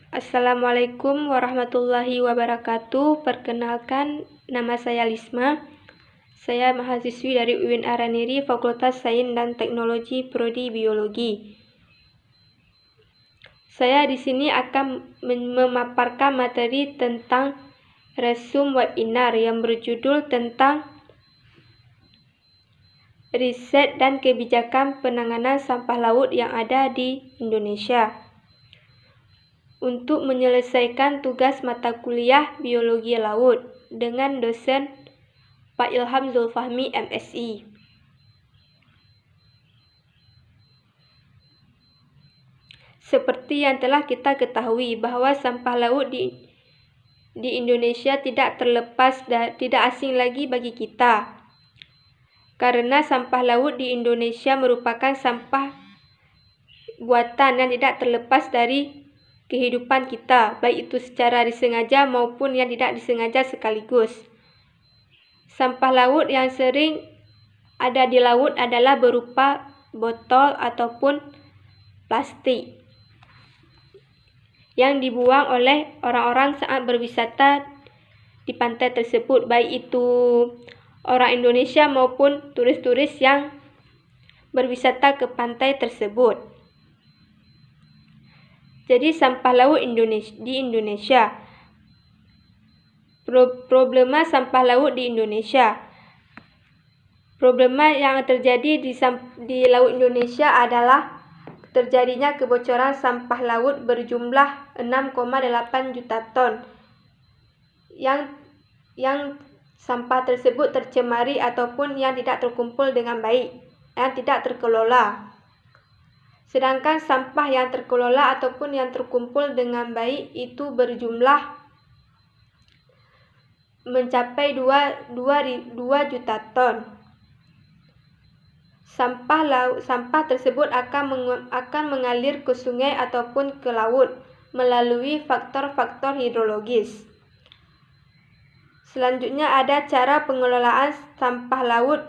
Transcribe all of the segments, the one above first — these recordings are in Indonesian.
Assalamualaikum warahmatullahi wabarakatuh. Perkenalkan, nama saya Lisma. Saya mahasiswi dari UIN Araniri, Fakultas Sains dan Teknologi Prodi Biologi. Saya di sini akan memaparkan materi tentang resum webinar yang berjudul tentang riset dan kebijakan penanganan sampah laut yang ada di Indonesia. Untuk menyelesaikan tugas mata kuliah Biologi Laut dengan dosen Pak Ilham Zulfahmi, MSI. Seperti yang telah kita ketahui bahwa sampah laut di Indonesia tidak asing lagi bagi kita. Karena sampah laut di Indonesia merupakan sampah buatan yang tidak terlepas dari kehidupan kita, baik itu secara disengaja maupun yang tidak disengaja sekaligus. Sampah laut yang sering ada di laut adalah berupa botol ataupun plastik yang dibuang oleh orang-orang saat berwisata di pantai tersebut, baik itu orang Indonesia maupun turis-turis yang berwisata ke pantai tersebut. Jadi sampah laut di Indonesia. Problema sampah laut di Indonesia. Problema yang terjadi di laut Indonesia adalah terjadinya kebocoran sampah laut berjumlah 6,8 juta ton. Yang sampah tersebut tercemari ataupun yang tidak terkumpul dengan baik, yang tidak terkelola. Sedangkan sampah yang terkelola ataupun yang terkumpul dengan baik itu berjumlah mencapai 2 juta ton. Sampah tersebut akan mengalir ke sungai ataupun ke laut melalui faktor-faktor hidrologis. Selanjutnya ada cara pengelolaan sampah laut.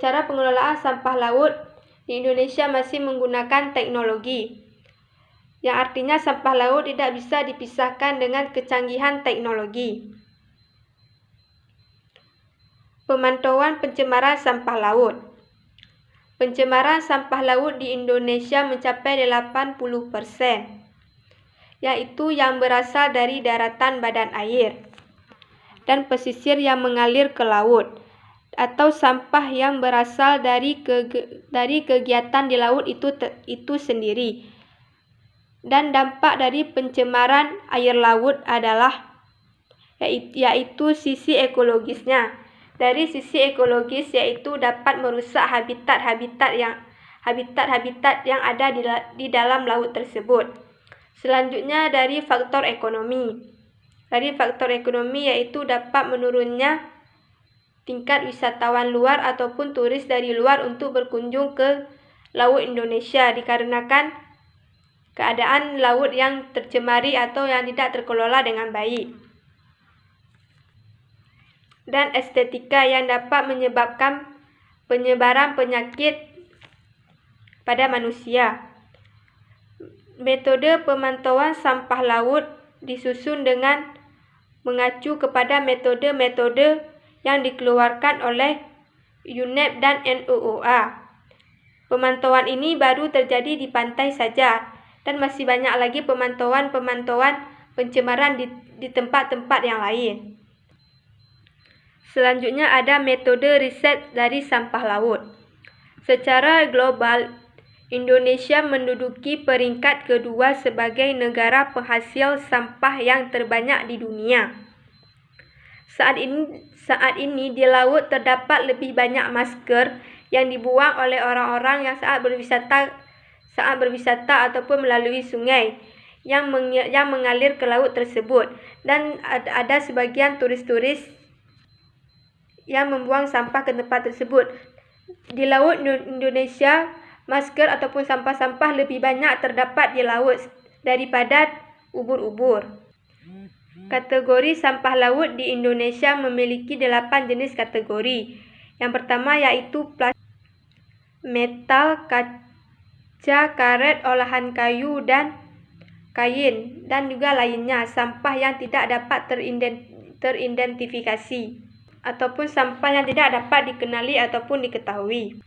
Cara pengelolaan sampah laut di Indonesia masih menggunakan teknologi, yang artinya sampah laut tidak bisa dipisahkan dengan kecanggihan teknologi. Pemantauan pencemaran sampah laut. Pencemaran sampah laut di Indonesia mencapai 80%, yaitu yang berasal dari daratan badan air dan pesisir yang mengalir ke laut, atau sampah yang berasal dari kegiatan di laut itu sendiri. Dan dampak dari pencemaran air laut adalah yaitu sisi ekologisnya. Dari sisi ekologis yaitu dapat merusak habitat-habitat yang ada di dalam laut tersebut. Selanjutnya dari faktor ekonomi. Dari faktor ekonomi yaitu dapat menurunnya tingkat wisatawan luar ataupun turis dari luar untuk berkunjung ke laut Indonesia dikarenakan keadaan laut yang tercemari atau yang tidak terkelola dengan baik. Dan estetika yang dapat menyebabkan penyebaran penyakit pada manusia. Metode pemantauan sampah laut disusun dengan mengacu kepada metode-metode yang dikeluarkan oleh UNEP dan NOOA. Pemantauan ini baru terjadi di pantai saja, dan masih banyak lagi pemantauan pencemaran di tempat-tempat yang lain. Selanjutnya ada metode riset dari sampah laut. Secara global, Indonesia menduduki peringkat kedua sebagai negara penghasil sampah yang terbanyak di dunia. Saat ini di laut terdapat lebih banyak masker yang dibuang oleh orang-orang yang saat berwisata ataupun melalui sungai yang mengalir ke laut tersebut, dan ada sebagian turis-turis yang membuang sampah ke tempat tersebut. Di laut Indonesia, masker ataupun sampah-sampah lebih banyak terdapat di laut daripada ubur-ubur. Kategori sampah laut di Indonesia memiliki 8 jenis kategori. Yang pertama yaitu plastik, metal, kaca, karet, olahan kayu, dan kain, dan juga lainnya sampah yang tidak dapat teridentifikasi ataupun sampah yang tidak dapat dikenali ataupun diketahui.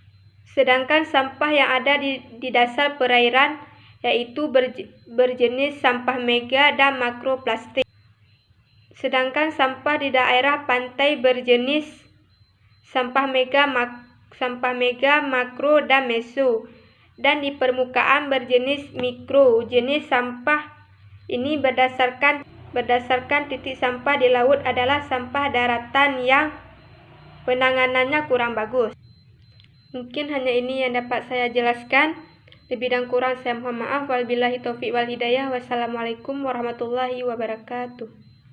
Sedangkan sampah yang ada di dasar perairan yaitu berjenis sampah mega dan makroplastik. Sedangkan sampah di daerah pantai berjenis sampah mega, makro, dan meso. Dan di permukaan berjenis mikro. Jenis sampah ini berdasarkan titik sampah di laut adalah sampah daratan yang penanganannya kurang bagus. Mungkin hanya ini yang dapat saya jelaskan. Lebih dan kurang saya mohon maaf. Wabillahi taufiq wal hidayah. Wassalamualaikum warahmatullahi wabarakatuh.